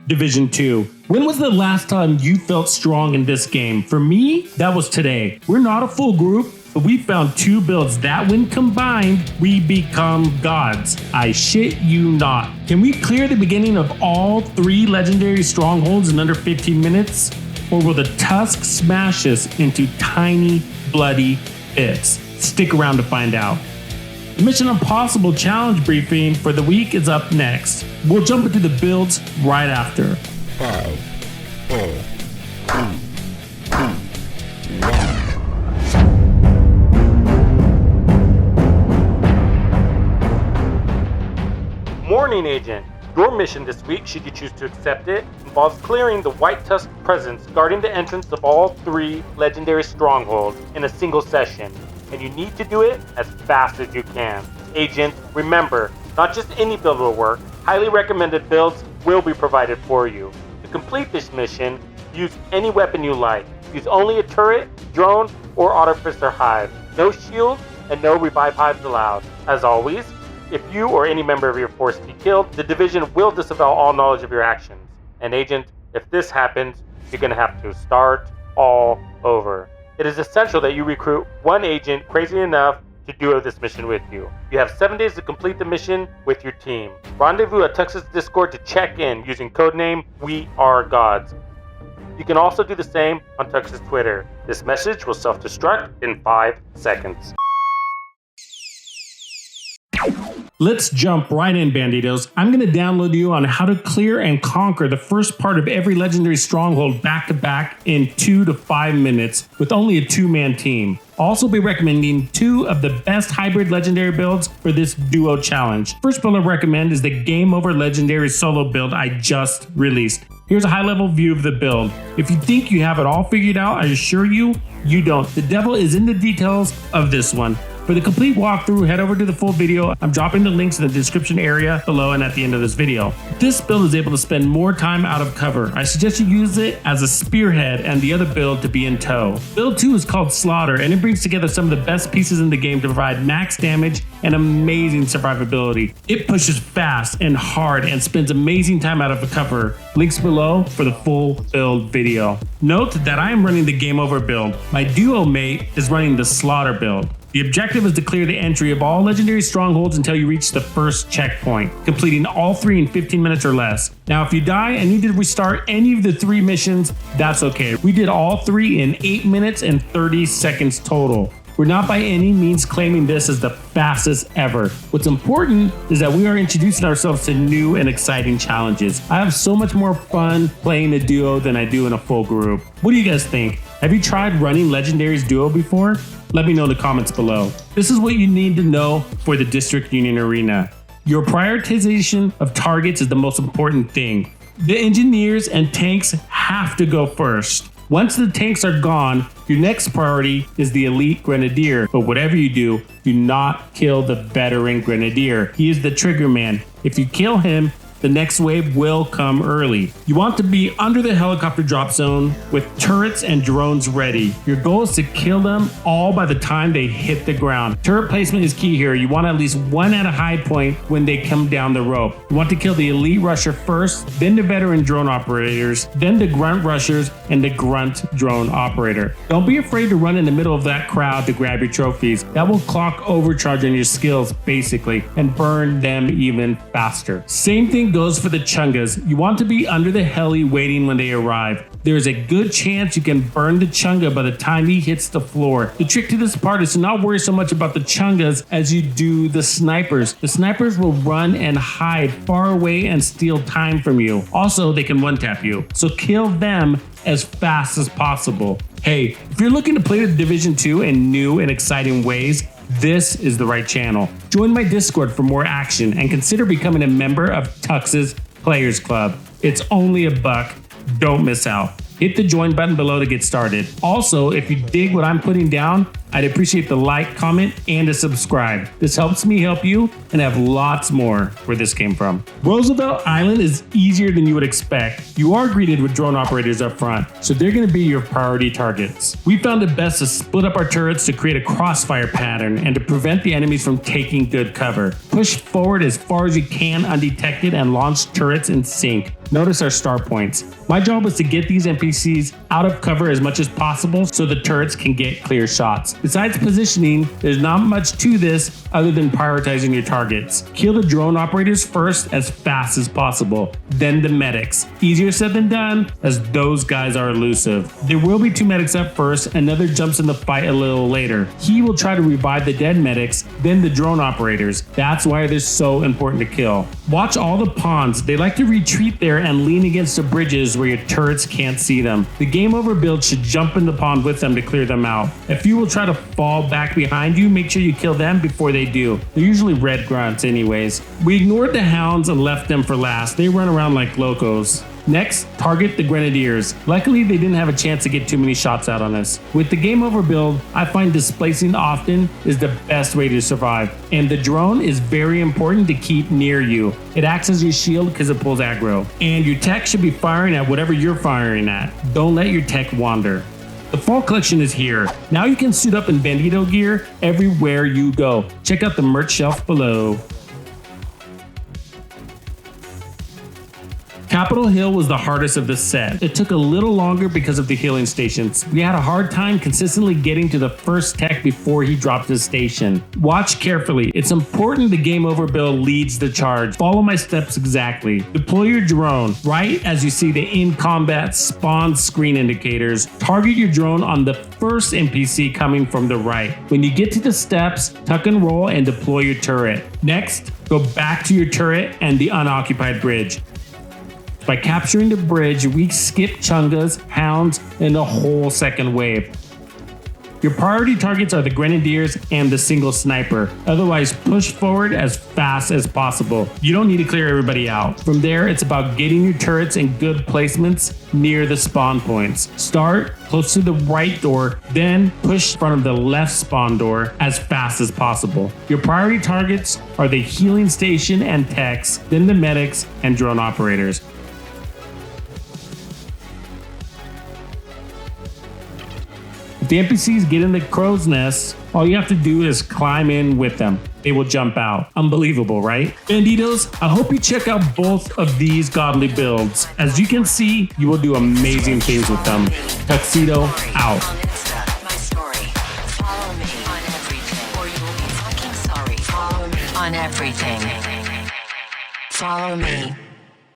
Division 2. When was the last time you felt strong in this game? For me, that was today. We're not a full group, but we found 2 builds that when combined, we become gods. I shit you not. Can we clear the beginning of all 3 legendary strongholds in under 15 minutes? Or will the tusk smash us into tiny, bloody bits? Stick around to find out. The Mission Impossible challenge briefing for the week is up next. We'll jump into the builds right after. 5, 4, 3, 2, 1. Morning, Agent. Your mission this week, should you choose to accept it, involves clearing the White Tusk presence guarding the entrance of all 3 legendary strongholds in a single session, and you need to do it as fast as you can. Agent, remember, not just any build will work. Highly recommended builds will be provided for you. To complete this mission, use any weapon you like. Use only a turret, drone, or artificer hive. No shield and no revive hives allowed. As always, if you or any member of your force be killed, the division will disavow all knowledge of your actions. And Agent, if this happens, you're going to have to start all over. It is essential that you recruit 1 agent crazy enough to do this mission with you. You have 7 days to complete the mission with your team. Rendezvous at Tux's Discord to check in using codename WeAreGods. You can also do the same on Tux's Twitter. This message will self-destruct in 5 seconds. Let's jump right in, Banditos. I'm going to download you on how to clear and conquer the first part of every legendary stronghold back to back in 2 to 5 minutes with only a 2-man team. I'll also be recommending 2 of the best hybrid legendary builds for this duo challenge. First build I recommend is the Game Over Legendary solo build I just released. Here's a high-level view of the build. If you think you have it all figured out, I assure you, you don't. The devil is in the details of this one. For the complete walkthrough, head over to the full video. I'm dropping the links in the description area below and at the end of this video. This build is able to spend more time out of cover. I suggest you use it as a spearhead and the other build to be in tow. Build 2 is called Slaughter, and it brings together some of the best pieces in the game to provide max damage and amazing survivability. It pushes fast and hard and spends amazing time out of cover. Links below for the full build video. Note that I am running the Game Over build. My duo mate is running the Slaughter build. The objective is to clear the entry of all legendary strongholds until you reach the first checkpoint, completing all 3 in 15 minutes or less. Now, if you die and need to restart any of the 3 missions, that's okay. We did all 3 in 8 minutes and 30 seconds total. We're not by any means claiming this as the fastest ever. What's important is that we are introducing ourselves to new and exciting challenges. I have so much more fun playing a duo than I do in a full group. What do you guys think? Have you tried running Legendary's duo before? Let me know in the comments below. This is what you need to know for the District Union Arena. Your prioritization of targets is the most important thing. The engineers and tanks have to go first. Once the tanks are gone, your next priority is the elite grenadier. But whatever you do, do not kill the veteran grenadier. He is the trigger man. If you kill him, the next wave will come early. You want to be under the helicopter drop zone with turrets and drones ready. Your goal is to kill them all by the time they hit the ground. Turret placement is key here. You want at least 1 at a high point when they come down the rope. You want to kill the elite rusher first, then the veteran drone operators, then the grunt rushers, and the grunt drone operator. Don't be afraid to run in the middle of that crowd to grab your trophies. That will clock overcharge on your skills basically and burn them even faster. Same thing goes for the chungas. You want to be under the heli waiting when they arrive. There is a good chance you can burn the chunga by the time he hits the floor. The trick to this part is to not worry so much about the chungas as you do the snipers. The snipers will run and hide far away and steal time from you. Also, they can one-tap you, so kill them as fast as possible. Hey, if you're looking to play the Division 2 in new and exciting ways, this is the right channel. Join my Discord for more action and consider becoming a member of Tux's Players Club. It's only $1. Don't miss out. Hit the join button below to get started. Also, if you dig what I'm putting down, I'd appreciate the like, comment, and a subscribe. This helps me help you and have lots more where this came from. Roosevelt Island is easier than you would expect. You are greeted with drone operators up front, so they're going to be your priority targets. We found it best to split up our turrets to create a crossfire pattern and to prevent the enemies from taking good cover. Push forward as far as you can undetected and launch turrets in sync. Notice our start points. My job was to get these NPCs out of cover as much as possible so the turrets can get clear shots. Besides positioning, there's not much to this other than prioritizing your targets. Kill the drone operators first as fast as possible, then the medics. Easier said than done, as those guys are elusive. There will be 2 medics up first, another jumps in the fight a little later. He will try to revive the dead medics, then the drone operators. That's why they're so important to kill. Watch all the pawns. They like to retreat there and lean against the bridges where your turrets can't see them. The game over build should jump in the pond with them to clear them out. A few will try to fall back behind you, make sure you kill them before they do. They're usually red grunts anyways. We ignored the hounds and left them for last. They run around like locos. Next, target the grenadiers. Luckily, they didn't have a chance to get too many shots out on us. With the game over build, I find displacing often is the best way to survive, and the drone is very important to keep near you. It acts as your shield because it pulls aggro, and your tech should be firing at whatever you're firing at. Don't let your tech wander. The fall collection is here. Now you can suit up in bandito gear everywhere you go. Check out the merch shelf below. Capitol Hill was the hardest of the set. It took a little longer because of the healing stations. We had a hard time consistently getting to the first tech before he dropped his station. Watch carefully. It's important the game over build leads the charge. Follow my steps exactly. Deploy your drone right as you see the in-combat spawn screen indicators. Target your drone on the first NPC coming from the right. When you get to the steps, tuck and roll and deploy your turret. Next, go back to your turret and the unoccupied bridge. By capturing the bridge, we skip chungas, hounds, and a whole second wave. Your priority targets are the grenadiers and the single sniper. Otherwise, push forward as fast as possible. You don't need to clear everybody out. From there, it's about getting your turrets in good placements near the spawn points. Start close to the right door, then push in front of the left spawn door as fast as possible. Your priority targets are the healing station and techs, then the medics and drone operators. If the NPCs get in the crow's nest, all you have to do is climb in with them. They will jump out. Unbelievable, right? Banditos, I hope you check out both of these godly builds. As you can see, you will do amazing things with them. Tuxedo out. On everything. Follow me.